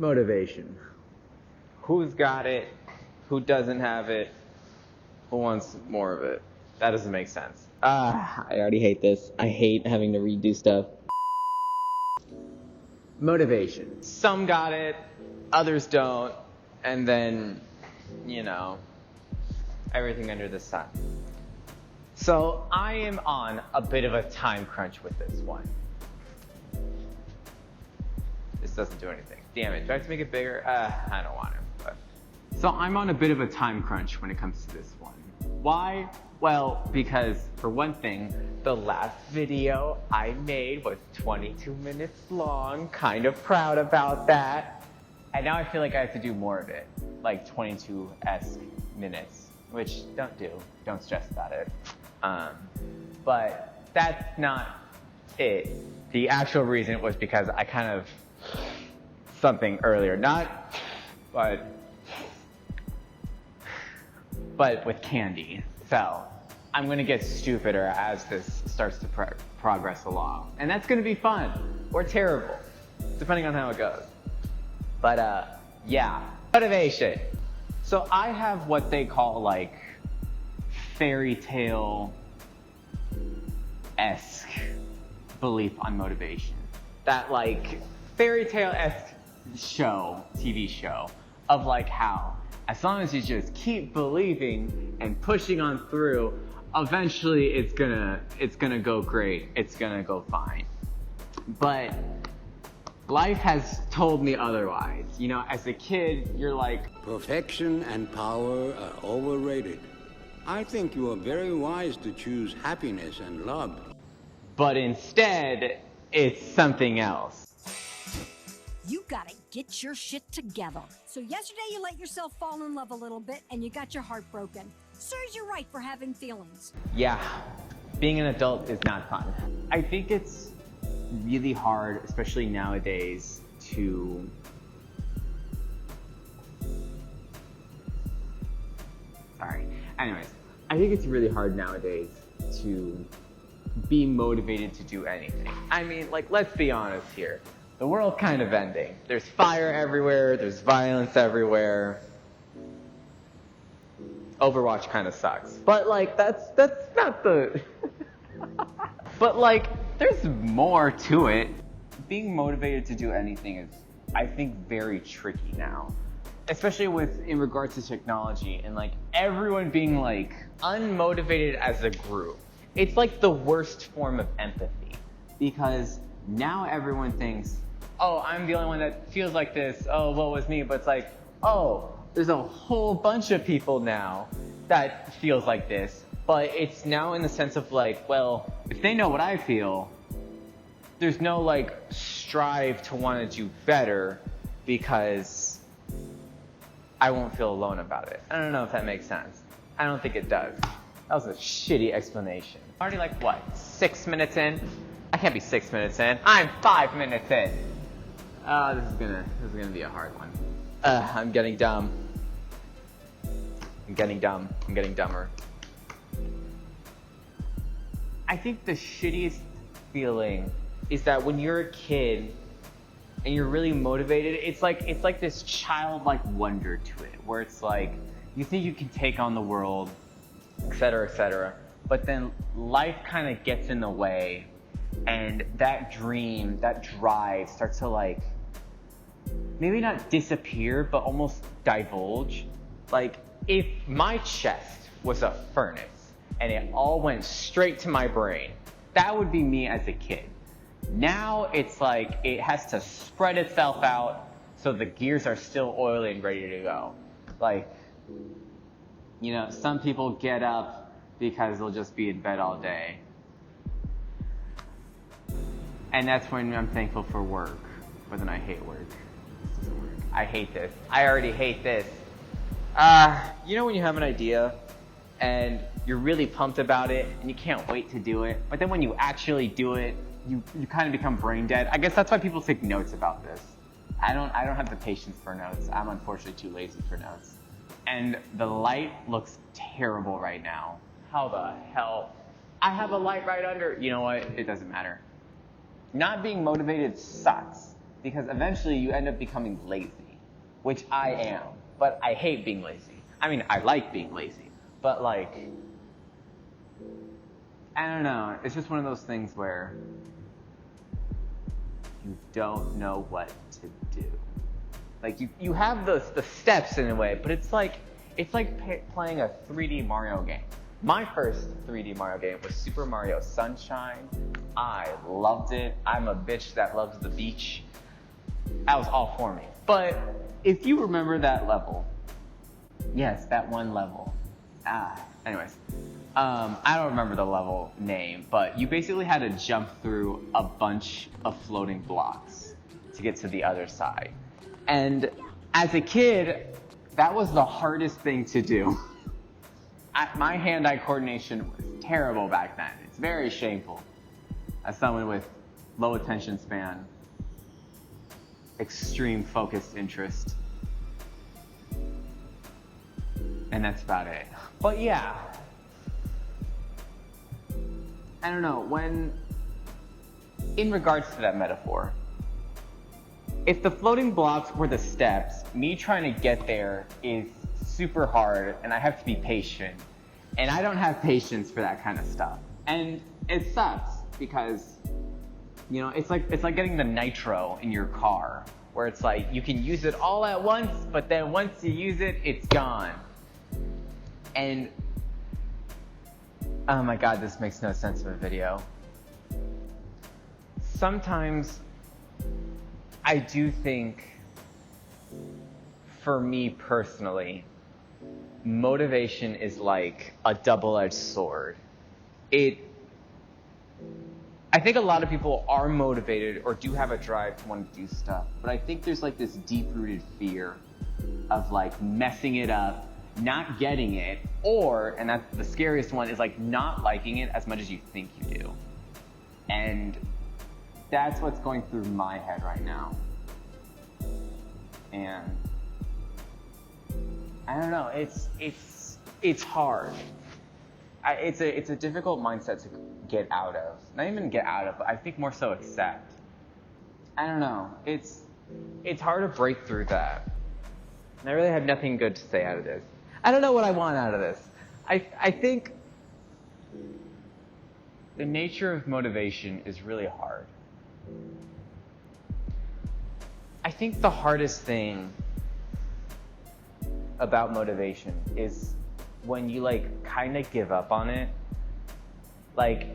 Motivation. Who's got it? Who doesn't have it? Who wants more of it? That doesn't make sense. I already hate this. I hate having to redo stuff. Motivation. Some got it, others don't, and then, everything under the sun. So I am on a bit of a time crunch with this one. This doesn't do anything. Damn it. Do I have to make it bigger? I don't want to. But. So I'm on a bit of a time crunch when it comes to this one. Why? Well, because for one thing, the last video I made was 22 minutes long. Kind of proud about that. And now I feel like I have to do more of it. Like 22-esque minutes. Which, don't do. Don't stress about it. But that's not it. The actual reason was because I kind of something earlier, but with candy. So I'm gonna get stupider as this starts to progress along, and that's gonna be fun or terrible, depending on how it goes. But yeah, motivation. So I have what they call like fairy tale-esque belief on motivation. That like fairy tale-esque TV show of like how as long as you just keep believing and pushing on through, eventually it's gonna go great. It's gonna go fine. But life has told me otherwise. As a kid, you're like, perfection and power are overrated. I think you are very wise to choose happiness and love. But instead, it's something else. You gotta get your shit together. So yesterday you let yourself fall in love a little bit and you got your heart broken. Serves you right for having feelings. Yeah, being an adult is not fun. I think it's really hard, especially nowadays, to I think it's really hard nowadays to be motivated to do anything. I mean, like, let's be honest here. The world's kind of ending. There's fire everywhere, there's violence everywhere. Overwatch kind of sucks. But like, that's not the... But like, there's more to it. Being motivated to do anything is, I think, very tricky now. Especially in regards to technology and like everyone being like unmotivated as a group. It's like the worst form of empathy, because now everyone thinks, oh, I'm the only one that feels like this, oh, woe is me, but it's like, oh, there's a whole bunch of people now that feels like this, but it's now in the sense of like, well, if they know what I feel, there's no like strive to want to do better because I won't feel alone about it. I don't know if that makes sense. I don't think it does. That was a shitty explanation. Already like what, 6 minutes in? I can't be 6 minutes in. I'm 5 minutes in. This is gonna be a hard one. I'm getting dumb. I'm getting dumb. I'm getting dumber. I think the shittiest feeling is that when you're a kid and you're really motivated, it's like this childlike wonder to it, where it's like you think you can take on the world, etc., but then life kind of gets in the way, and that dream, that drive starts to like maybe not disappear, but almost divulge. Like if my chest was a furnace and it all went straight to my brain, that would be me as a kid. Now it's like it has to spread itself out so the gears are still oily and ready to go. Like, some people get up because they'll just be in bed all day. And that's when I'm thankful for work, but then I hate work. This doesn't work. I hate this. I already hate this. When you have an idea and you're really pumped about it and you can't wait to do it, but then when you actually do it, you kind of become brain dead. I guess that's why people take notes about this. I don't have the patience for notes. I'm unfortunately too lazy for notes. And the light looks terrible right now. How the hell? I have a light right under. You know what? It doesn't matter. Not being motivated sucks. because eventually you end up becoming lazy, which I am, but I hate being lazy. I mean, I like being lazy, but like, I don't know, it's just one of those things where you don't know what to do. Like, you have the steps in a way, but it's like playing a 3D Mario game. My first 3D Mario game was Super Mario Sunshine. I loved it. I'm a bitch that loves the beach. That was all for me. But if you remember that level, yes, that one level. Anyways, I don't remember the level name, but you basically had to jump through a bunch of floating blocks to get to the other side. And as a kid, that was the hardest thing to do. My hand-eye coordination was terrible back then. It's very shameful. As someone with low attention span, extreme focused interest. And that's about it. But yeah. I don't know, in regards to that metaphor, if the floating blocks were the steps, me trying to get there is super hard, and I have to be patient. And I don't have patience for that kind of stuff. And it sucks because, you know, it's like getting the nitro in your car, where it's like you can use it all at once, but then once you use it, it's gone. And oh my god, this makes no sense of a video. Sometimes I do think, for me personally, motivation is like a double-edged sword. I think a lot of people are motivated or do have a drive to want to do stuff, but I think there's like this deep-rooted fear of like messing it up, not getting it, or, and that's the scariest one, is like not liking it as much as you think you do. And that's what's going through my head right now. And I don't know, it's hard. It's a difficult mindset to get out of. Not even get out of, but I think more so accept. I don't know, it's hard to break through that. And I really have nothing good to say out of this. I don't know what I want out of this. I think the nature of motivation is really hard. I think the hardest thing about motivation is when you like kind of give up on it. Like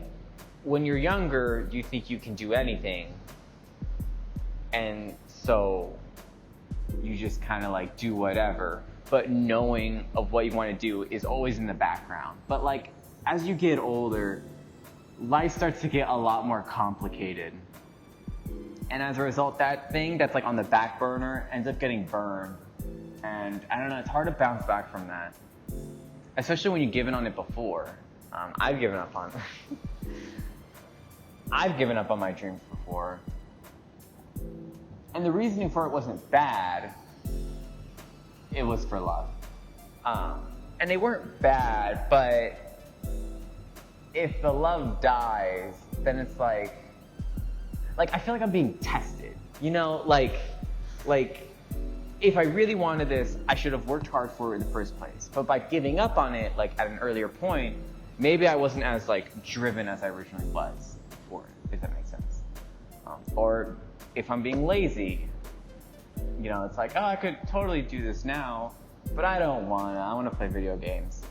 when you're younger, you think you can do anything, and so you just kind of like do whatever, but knowing of what you want to do is always in the background. But like as you get older, life starts to get a lot more complicated. And as a result, that thing that's like on the back burner ends up getting burned. And I don't know, it's hard to bounce back from that. Especially when you've given on it before. I've given up on I've given up on my dreams before. And the reasoning for it wasn't bad. It was for love. And they weren't bad, but if the love dies, then it's like I feel like I'm being tested. You know, like if I really wanted this, I should have worked hard for it in the first place. But by giving up on it, like at an earlier point, maybe I wasn't as like driven as I originally was for it, if that makes sense. Or if I'm being lazy, you know, it's like, oh, I could totally do this now, but I don't wanna. I wanna play video games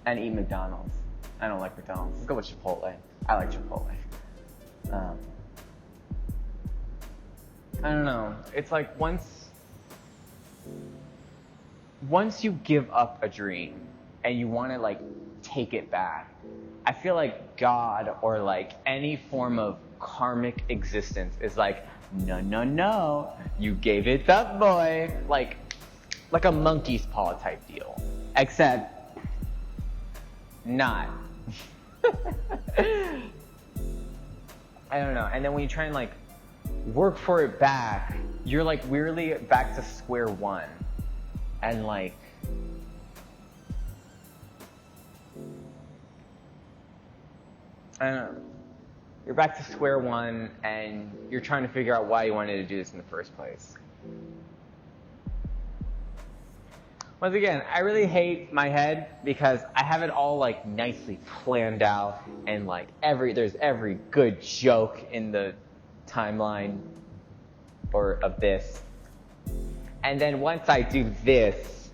and eat McDonald's. I don't like McDonald's. Let's go with Chipotle. I like Chipotle. I don't know. It's like once you give up a dream and you want to like take it back, I feel like God or like any form of karmic existence is like, no, you gave it up, boy. Like a monkey's paw type deal, except not. I don't know. And then when you try and like work for it back, you're like weirdly back to square one. And like, I don't know. you're back to square one and you're trying to figure out why you wanted to do this in the first place. Once again, I really hate my head because I have it all like nicely planned out and like there's every good joke in the timeline of this. And then once I do this,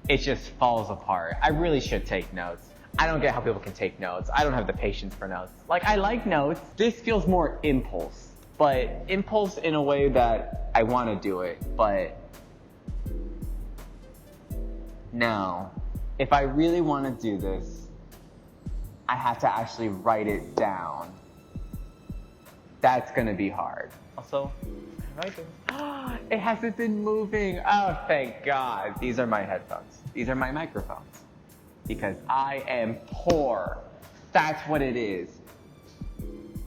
it just falls apart. I really should take notes. I don't get how people can take notes. I don't have the patience for notes. Like, I like notes. This feels more impulse, but impulse in a way that I want to do it, but no. If I really want to do this, I have to actually write it down. That's going to be hard. Also, it hasn't been moving. Oh, thank God. These are my headphones. These are my microphones. Because I am poor. That's what it is.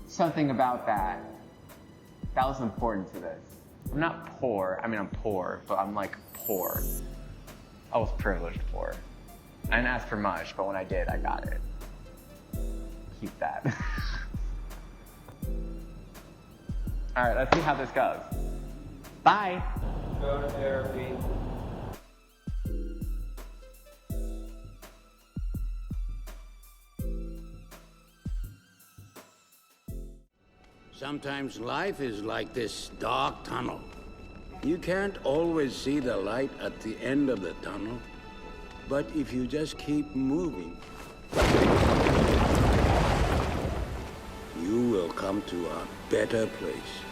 Something about that. That was important to this. I'm not poor. I mean, I'm poor, but I'm like poor. I was privileged poor. I didn't ask for much, but when I did, I got it. Keep that. All right, let's see how this goes. Bye. Go to therapy. Sometimes life is like this dark tunnel. You can't always see the light at the end of the tunnel, but if you just keep moving, you will come to a better place.